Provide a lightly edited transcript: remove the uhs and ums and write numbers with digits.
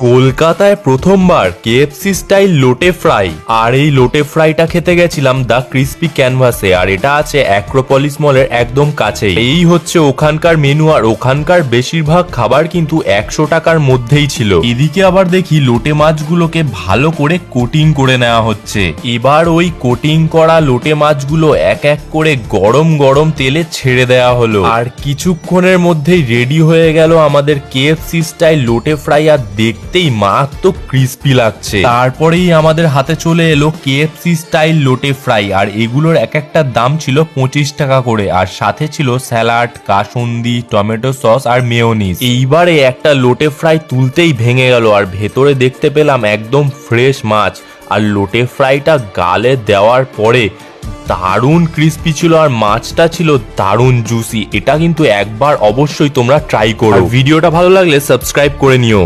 কলকাতায় প্রথমবার KFC style লোটে ফ্রাই। আর এই লোটে ফ্রাইটা খেতে গেছিলাম দ্য ক্রিস্পি ক্যানভাসে, আর এটা আছে অ্যাক্রোপলিস মলের একদম কাছে। এই হচ্ছে ওখানকার মেনু, আর ওখানকার বেশিরভাগ খাবার কিন্তু 100 টাকার মধ্যেই ছিল। এদিকে আবার দেখি লোটে মাছগুলোকে ভালো করে কোটিং করে নেওয়া হচ্ছে। এবার ওই কোটিং করা লোটে মাছগুলো এক এক করে গরম গরম তেলে ছেড়ে দেওয়া হলো, আর কিছুক্ষণের মধ্যেই রেডি হয়ে গেল আমাদের কেএফসি স্টাইল লোটে ফ্রাই। আর দেখতেই মারাত্মক ক্রিস্পি লাগছে। তারপরেই আমাদের হাতে চলে এলো কেএফসি স্টাইল লোটে ফ্রাই, আর এগুলোর এক একটা দাম ছিল 25 টাকা করে, আর সাথে ছিল স্যালাড, কাসুন্দি, টমেটো সস আর মেয়োনিজ। এইবারে একটা লোটে ফ্রাই তুলতেই ভেঙে গেল, আর ভেতরে দেখতে পেলাম একদম ফ্রেশ মাছ। আর লোটে ফ্রাইটা গালে দেওয়ার পরে দারুণ ক্রিস্পি ছিল, আর মাছটা ছিল দারুণ জুসি। এটা কিন্তু একবার অবশ্যই তোমরা ট্রাই করো। ভিডিওটা ভালো লাগলে সাবস্ক্রাইব করে নিও।